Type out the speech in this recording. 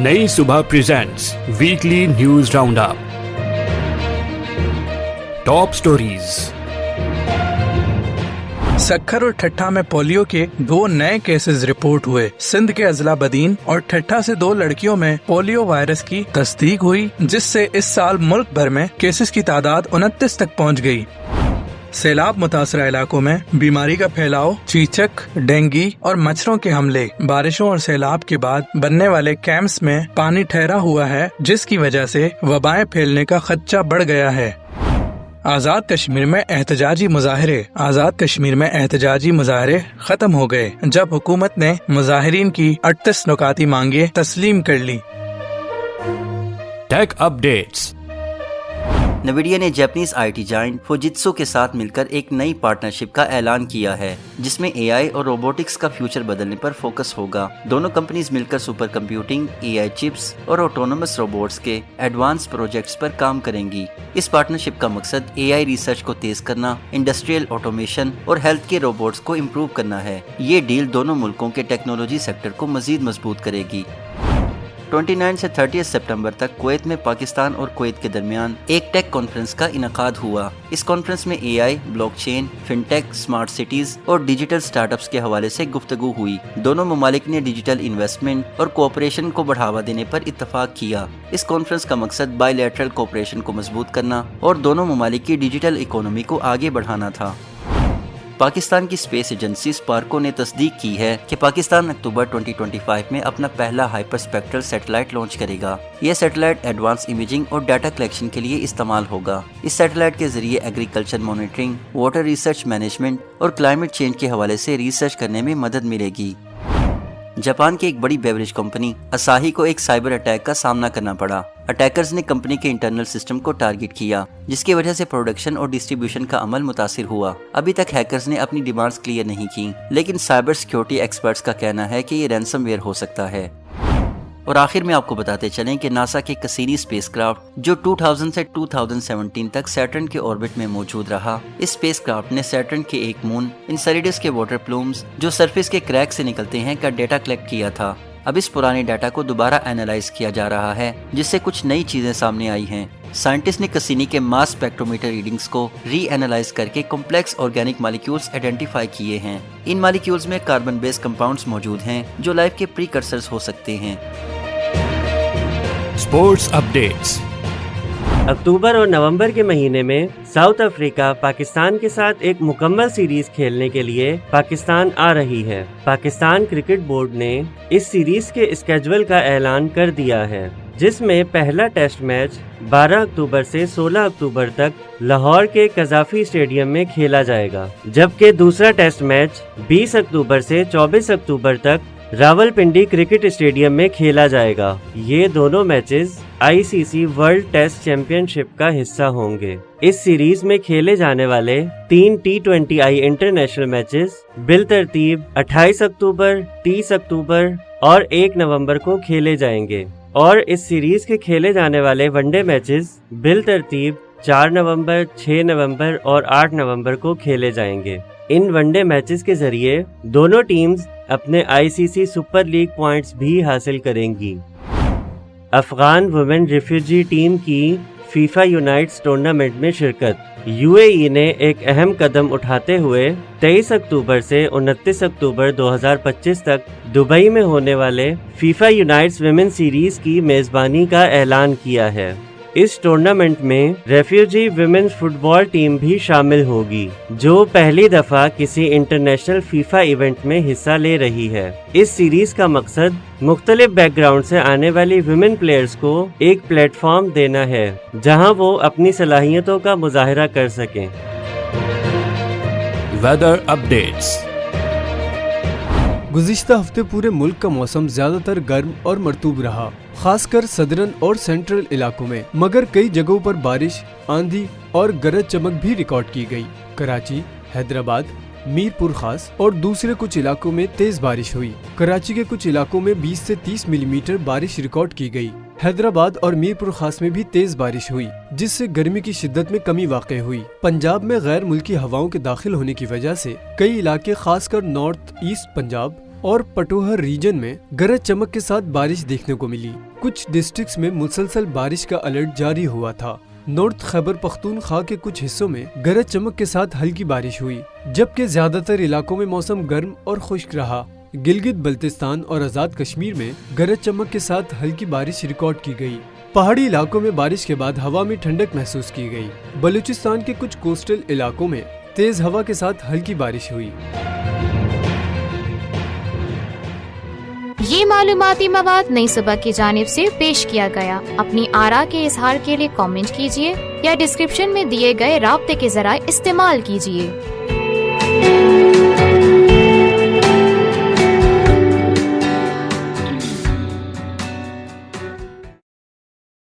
नई सुबह presents weekly news round up. Top stories. Sukkur और ठट्ठा में पोलियो के 2 नए केसेस रिपोर्ट हुए। सिंध के अजला बदीन और ठट्ठा से 2 लड़कियों में पोलियो वायरस की तस्दीक हुई, जिससे इस साल मुल्क भर में केसेस की तादाद 29 तक पहुंच गई। सैलाब मुतासरा इलाकों में बीमारी का फैलाव, चीचक, डेंगू और मच्छरों के हमले, बारिशों और सैलाब के बाद बनने वाले कैंप्स में पानी ठहरा हुआ है, जिसकी वजह से वबाएं फैलने का खदशा बढ़ गया है। आज़ाद कश्मीर में एहतजाजी मुजाहरे खत्म हो गए जब हुकूमत ने मुजाहिरीन की 38 नुकाती मांगे तस्लीम कर ली। Tech updates. NVIDIA ने जापानीज IT जायंट फुजित्सु के साथ मिलकर एक नई पार्टनरशिप का ऐलान किया है, जिसमें AI और रोबोटिक्स का फ्यूचर बदलने पर फोकस होगा। दोनों कंपनीज मिलकर सुपर कंप्यूटिंग, AI चिप्स और ऑटोनोमस रोबोट्स के एडवांस प्रोजेक्ट्स पर काम करेंगी। इस पार्टनरशिप का मकसद AI रिसर्च को तेज करना, इंडस्ट्रियल ऑटोमेशन और हेल्थ के रोबोट्स को इम्प्रूव करना है। ये डील दोनों मुल्कों के टेक्नोलॉजी सेक्टर को मजीद मजबूत करेगी। 29 से 30 सितंबर तक कुवैत में पाकिस्तान और कुवैत के दरमियान एक टेक कॉन्फ्रेंस का इनकाद हुआ। इस कॉन्फ्रेंस में AI, blockchain, fintech, smart cities और डिजिटल स्टार्टअप्स के हवाले से गुफ्तगू हुई। दोनों ममालिक ने डिजिटल इन्वेस्टमेंट और कोऑपरेशन को बढ़ावा देने पर इत्तफाक किया। इस कॉन्फ्रेंस का मकसद बायलैटरल कोऑपरेशन को मजबूत करना और दोनों ममालिक की डिजिटल इकोनॉमी को आगे बढ़ाना था। पाकिस्तान की स्पेस एजेंसी स्पार्को ने तस्दीक की है कि पाकिस्तान अक्टूबर 2025 में अपना पहला हाइपर स्पेक्ट्रल सैटेलाइट लॉन्च करेगा। यह सैटेलाइट एडवांस इमेजिंग और डाटा कलेक्शन के लिए इस्तेमाल होगा। इस सैटेलाइट के जरिए agriculture monitoring, water research management और क्लाइमेट चेंज के हवाले से रिसर्च करने में मदद मिलेगी। जापान की एक बड़ी बेवरेज कंपनी असाही को एक साइबर अटैक का सामना करना पड़ा। अटैकर्स ने कंपनी के इंटरनल सिस्टम को टारगेट किया, जिसकी वजह से प्रोडक्शन और डिस्ट्रीब्यूशन का अमल मुतासिर हुआ। अभी तक हैकर्स ने अपनी डिमांड्स क्लियर नहीं की, लेकिन साइबर सिक्योरिटी एक्सपर्ट्स का कहना है कि ये रैंसमवेयर हो सकता है। और आखिर में आपको बताते चलें कि नासा के कैसिनी स्पेसक्राफ्ट जो 2000 से 2017 तक सैटर्न के ऑर्बिट में मौजूद रहा, इस स्पेसक्राफ्ट ने सैटर्न के एक मून इनसेरिडस के वाटर प्लूम्स जो सरफेस के क्रैक से निकलते हैं का डेटा कलेक्ट किया था। अब इस पुराने डाटा को दोबारा एनालाइज किया जा रहा है, जिससे कुछ नई चीजें सामने आई हैं। साइंटिस्ट ने कैसिनी के मास स्पेक्ट्रोमीटर रीडिंग्स को री एनालाइज करके कॉम्प्लेक्स ऑर्गेनिक मॉलिक्यूल्स आइडेंटिफाई किए हैं। इन मॉलिक्यूल्स में कार्बन बेस्ड कंपाउंड्स मौजूद हैं जो लाइफ के प्रीकर्सर्स हो सकते हैं। Sports updates. अक्टूबर और नवंबर के महीने में साउथ अफ्रीका पाकिस्तान के साथ एक मुकम्मल सीरीज खेलने के लिए पाकिस्तान आ रही है। पाकिस्तान क्रिकेट बोर्ड ने इस सीरीज के स्केड्यूल का ऐलान कर दिया है, जिसमें पहला टेस्ट मैच 12 अक्टूबर से 16 अक्टूबर तक लाहौर के कजाफी स्टेडियम में खेला जाएगा, जबकि दूसरा टेस्ट मैच 20 अक्टूबर से 24 अक्टूबर तक रावलपिंडी क्रिकेट स्टेडियम में खेला जाएगा। ये दोनों matches ICC world test championship का हिस्सा होंगे। इस सीरीज में खेले जाने वाले 3 T20I इंटरनेशनल मैचेस बिलतरतीब 28 अक्टूबर, 30 अक्टूबर और 1 नवंबर को खेले जाएंगे, और इस सीरीज के खेले जाने वाले वनडे मैचेस बिलतरतीब 4 नवंबर, 6 नवंबर और 8 नवंबर को खेले जाएंगे। इन वनडे मैचेस के जरिए दोनों टीम्स अपने ICC सुपर लीग पॉइंट्स भी हासिल करेंगी। अफगान वुमेन रिफ्यूजी टीम की फीफा यूनाइट्स टूर्नामेंट में शिरकत। UAE ने एक अहम कदम उठाते हुए 23 अक्टूबर से 29 अक्टूबर 2025 तक दुबई में होने वाले फीफा यूनाइट्स विमेन सीरीज की मेजबानी का ऐलान किया है। इस टूर्नामेंट में रेफ्यूजी विमेन्स फुटबॉल टीम भी शामिल होगी, जो पहली दफा किसी इंटरनेशनल फीफा इवेंट में हिस्सा ले रही है। इस सीरीज का मकसद मुख्तलिफ बैकग्राउंड से आने वाली विमेन प्लेयर्स को एक प्लेटफॉर्म देना है, जहां वो अपनी सलाहियतों का मुजाहिरा कर सकें। Weather updates. गुज़िश्ता हफ्ते पूरे मुल्क का मौसम ज्यादातर गर्म और मरतूब रहा, खासकर सदरन और सेंट्रल इलाकों में, मगर कई जगहों पर बारिश, आंधी और गरज चमक भी रिकॉर्ड की गई। कराची, हैदराबाद, मीरपुर खास और दूसरे कुछ इलाकों में तेज बारिश हुई। कराची के कुछ इलाकों में 20 से 30 मिलीमीटर बारिश रिकॉर्ड की गई। हैदराबाद और मीरपुर खास में भी तेज बारिश हुई, जिससे गर्मी की शिद्दत में कमी वाक़ई हुई। पंजाब में गैर मुल्की हवाओं के दाखिल होने की वजह से कई इलाके खासकर नॉर्थ ईस्ट पंजाब, اور پٹوہر ریجن میں گرج چمک کے ساتھ بارش دیکھنے کو ملی۔ کچھ ڈسٹرکٹس میں مسلسل بارش کا الرٹ جاری ہوا تھا۔ نارتھ خیبر پختونخوا کے کچھ حصوں میں گرج چمک کے ساتھ ہلکی بارش ہوئی، جبکہ زیادہ تر علاقوں میں موسم گرم اور خشک رہا۔ گلگت بلتستان اور آزاد کشمیر میں گرج چمک کے ساتھ ہلکی بارش ریکارڈ کی گئی۔ پہاڑی علاقوں میں بارش کے بعد ہوا میں ٹھنڈک محسوس کی گئی۔ بلوچستان کے کچھ کوسٹل علاقوں میں تیز ہوا کے ساتھ ہلکی بارش ہوئی۔ یہ معلوماتی مواد نئی صبح کی جانب سے پیش کیا گیا۔ اپنی آراء کے اظہار کے لیے کامنٹ کیجیے یا ڈسکرپشن میں دیے گئے رابطے کے ذرائع استعمال کیجیے۔